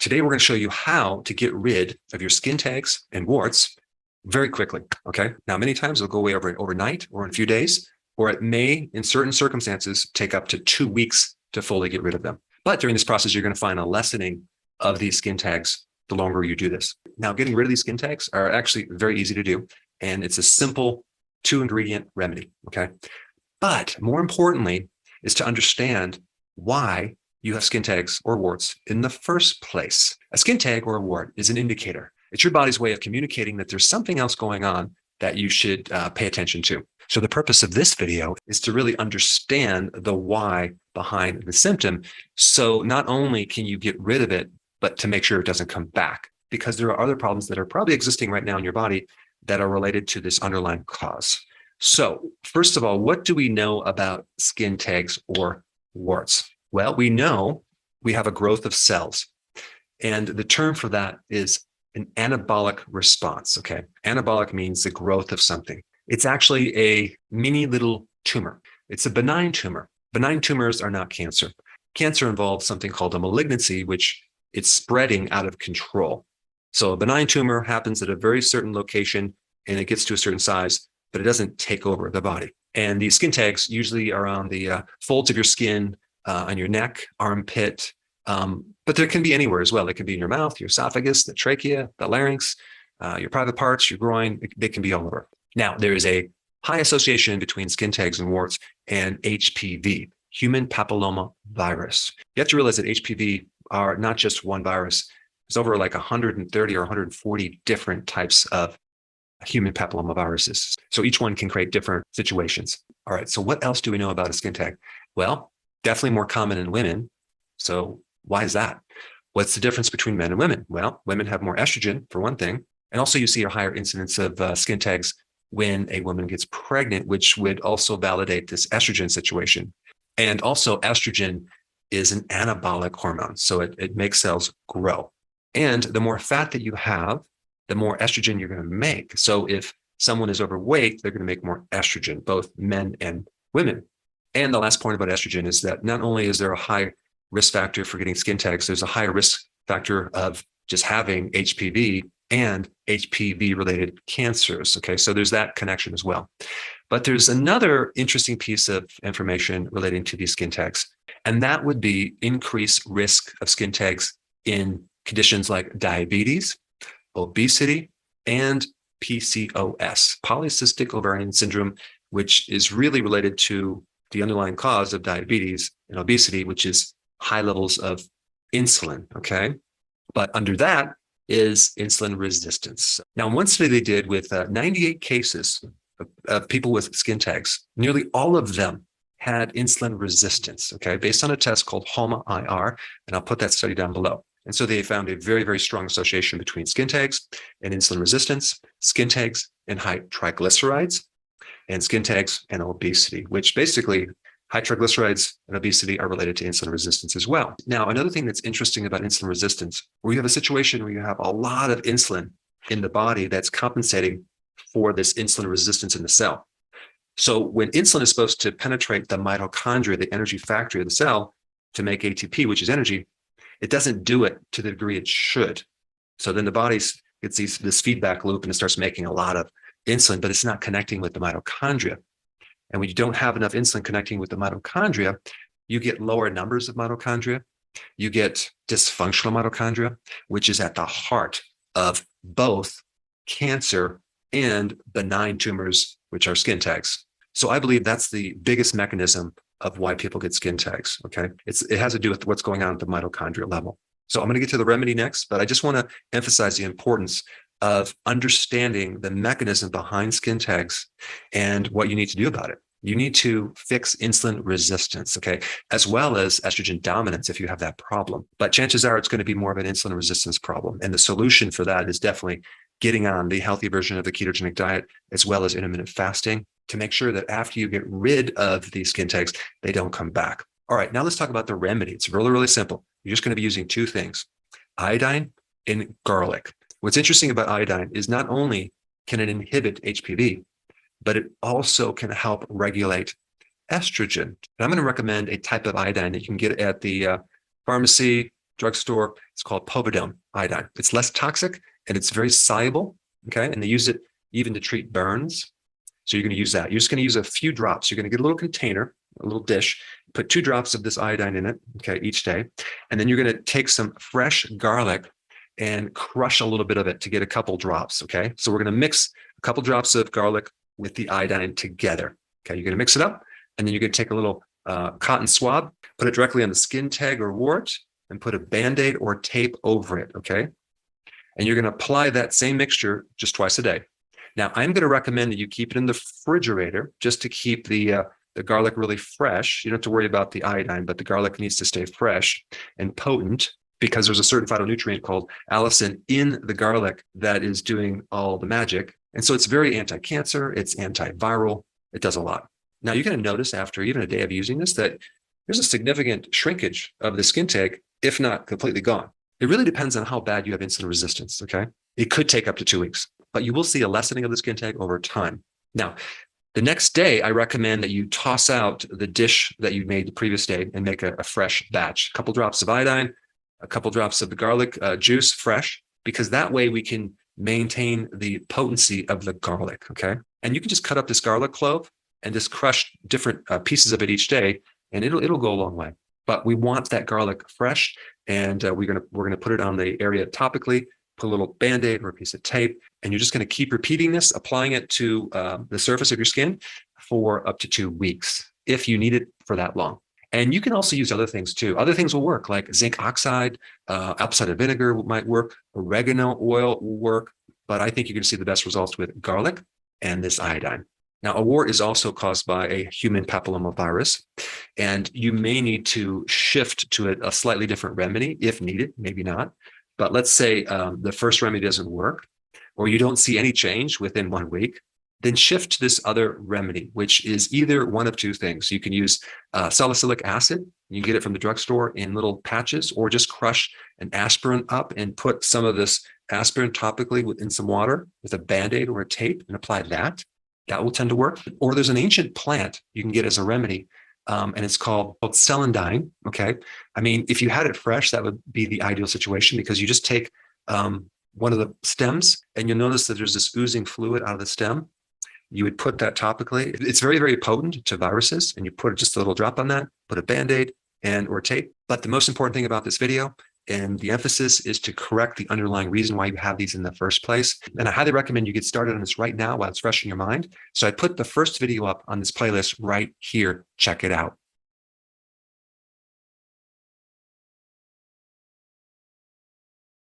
Today, we're going to show you how to get rid of your skin tags and warts very quickly, okay? Now, many times it'll go away overnight or in a few days, or it may, in certain circumstances, take up to 2 weeks to fully get rid of them. But during this process, you're going to find a lessening of these skin tags the longer you do this. Now, getting rid of these skin tags are actually very easy to do, and it's a simple 2-ingredient remedy, okay? But more importantly is to understand why you have skin tags or warts in the first place. A skin tag or a wart is an indicator. It's your body's way of communicating that there's something else going on that you should pay attention to. So the purpose of this video is to really understand the why behind the symptom. So not only can you get rid of it, but to make sure it doesn't come back, because there are other problems that are probably existing right now in your body that are related to this underlying cause. So first of all, what do we know about skin tags or warts? Well, we know we have a growth of cells, and the term for that is an anabolic response, okay? Anabolic means the growth of something. It's actually a mini little tumor. It's a benign tumor. Benign tumors are not cancer. Cancer involves something called a malignancy, which it's spreading out of control. So a benign tumor happens at a very certain location, and it gets to a certain size, but it doesn't take over the body. And these skin tags usually are on the folds of your skin, on your neck, armpit, but there can be anywhere as well. It can be in your mouth, your esophagus, the trachea, the larynx, your private parts, your groin. They can be all over. Now, there is a high association between skin tags and warts and HPV, human papilloma virus. You have to realize that HPV are not just one virus. There's over like 130 or 140 different types of human papilloma viruses. So each one can create different situations. All right, so what else do we know about a skin tag? Well, definitely more common in women. So why is that? What's the difference between men and women? Well, women have more estrogen, for one thing. And also you see a higher incidence of skin tags when a woman gets pregnant, which would also validate this estrogen situation. And also estrogen is an anabolic hormone. So it makes cells grow. And the more fat that you have, the more estrogen you're going to make. So if someone is overweight, they're going to make more estrogen, both men and women. And the last point about estrogen is that not only is there a high risk factor for getting skin tags, there's a higher risk factor of just having HPV and HPV-related cancers. Okay, so there's that connection as well. But there's another interesting piece of information relating to these skin tags, and that would be increased risk of skin tags in conditions like diabetes, obesity, and PCOS, polycystic ovarian syndrome, which is really related to the underlying cause of diabetes and obesity, which is high levels of insulin, okay? But under that is insulin resistance. Now, in one study they did with 98 cases of people with skin tags, nearly all of them had insulin resistance, okay, based on a test called HOMA-IR, and I'll put that study down below. And so they found a very, very strong association between skin tags and insulin resistance, skin tags and high triglycerides, and skin tags and obesity, which basically high triglycerides and obesity are related to insulin resistance as well. Now, another thing that's interesting about insulin resistance, where you have a situation where you have a lot of insulin in the body that's compensating for this insulin resistance in the cell. So when insulin is supposed to penetrate the mitochondria, the energy factory of the cell, to make ATP, which is energy, it doesn't do it to the degree it should. So then the body gets this feedback loop and it starts making a lot of insulin, but it's not connecting with the mitochondria. And when you don't have enough insulin connecting with the mitochondria, you get lower numbers of mitochondria. You get dysfunctional mitochondria, which is at the heart of both cancer and benign tumors, which are skin tags. So I believe that's the biggest mechanism of why people get skin tags, okay? It has to do with what's going on at the mitochondrial level. So I'm going to get to the remedy next, but I just want to emphasize the importance of understanding the mechanism behind skin tags and what you need to do about it. You need to fix insulin resistance, okay, as well as estrogen dominance if you have that problem. But chances are it's going to be more of an insulin resistance problem. And the solution for that is definitely getting on the healthy version of the ketogenic diet, as well as intermittent fasting, to make sure that after you get rid of these skin tags, they don't come back. All right, now let's talk about the remedy. It's really, really simple. You're just going to be using 2 things, iodine and garlic. What's interesting about iodine is not only can it inhibit HPV, but it also can help regulate estrogen. And I'm going to recommend a type of iodine that you can get at the pharmacy drugstore. It's called povidone iodine. It's less toxic and it's very soluble. Okay. And they use it even to treat burns. So you're going to use that. You're just going to use a few drops. You're going to get a little container, a little dish, put 2 drops of this iodine in it, okay, each day. And then you're going to take some fresh garlic and crush a little bit of it to get a couple drops, okay? So we're going to mix a couple drops of garlic with the iodine together, okay? You're going to mix it up, and then you're going to take a little cotton swab, put it directly on the skin tag or wart, and put a Band-Aid or tape over it, okay? And you're going to apply that same mixture just twice a day. Now, I'm going to recommend that you keep it in the refrigerator just to keep the garlic really fresh. You don't have to worry about the iodine, but the garlic needs to stay fresh and potent because there's a certain phytonutrient called allicin in the garlic that is doing all the magic. And so it's very anti-cancer, it's antiviral, it does a lot. Now, you're going to notice after even a day of using this that there's a significant shrinkage of the skin tag, if not completely gone. It really depends on how bad you have insulin resistance, okay? It could take up to 2 weeks, but you will see a lessening of the skin tag over time. Now, the next day, I recommend that you toss out the dish that you made the previous day and make a fresh batch. A couple drops of iodine, a couple drops of the garlic juice, fresh, because that way we can maintain the potency of the garlic, okay? And you can just cut up this garlic clove and just crush different pieces of it each day, and it'll go a long way. But we want that garlic fresh, and we're gonna put it on the area topically, put a little Band-Aid or a piece of tape, and you're just going to keep repeating this, applying it to the surface of your skin for up to 2 weeks if you need it for that long. And you can also use other things too. Other things will work, like zinc oxide, apple cider vinegar might work, oregano oil will work, but I think you're going to see the best results with garlic and this iodine. Now, a wart is also caused by a human papillomavirus, and you may need to shift to a slightly different remedy if needed, maybe not. But let's say the first remedy doesn't work, or you don't see any change within 1 week, then shift to this other remedy, which is either one of 2 things. You can use salicylic acid. You can get it from the drugstore in little patches, or just crush an aspirin up and put some of this aspirin topically in some water with a Band-Aid or a tape and apply that. That will tend to work. Or there's an ancient plant you can get as a remedy, and it's called celandine, okay? I mean, if you had it fresh, that would be the ideal situation because you just take one of the stems and you'll notice that there's this oozing fluid out of the stem. You would put that topically. It's very, very potent to viruses, and you put just a little drop on that, put a Band-Aid or tape. But the most important thing about this video and the emphasis is to correct the underlying reason why you have these in the first place. And I highly recommend you get started on this right now while it's fresh in your mind. So I put the first video up on this playlist right here. Check it out.